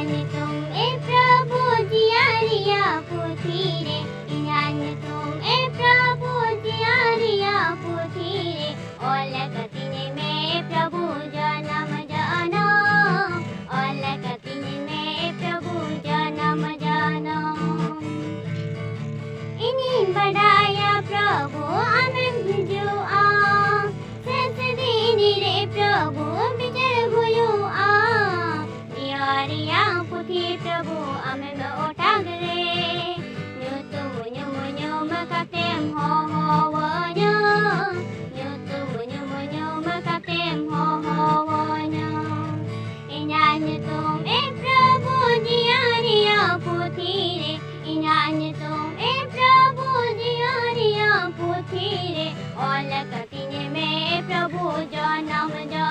ńutum e Probhu jiariya puthire, ńutum e Probhu jiariya puthire, olakatine me Probhu janam janam, olakatine me Probhu janam janam. इन्हीं बढ़ाया प्रभु आनंद जो आ, ससदीनी रे प्रभु विजय हुयो आ, यारिया पुथी प्रभु अमें ओटागरे, ńutum ňum katem ho wanya, ňutum ňum katem ho wanya. ńutum e Probhu jiariya puthire, ńutum e Probhu jiariya puthire, olakatine me Probhu janam janam.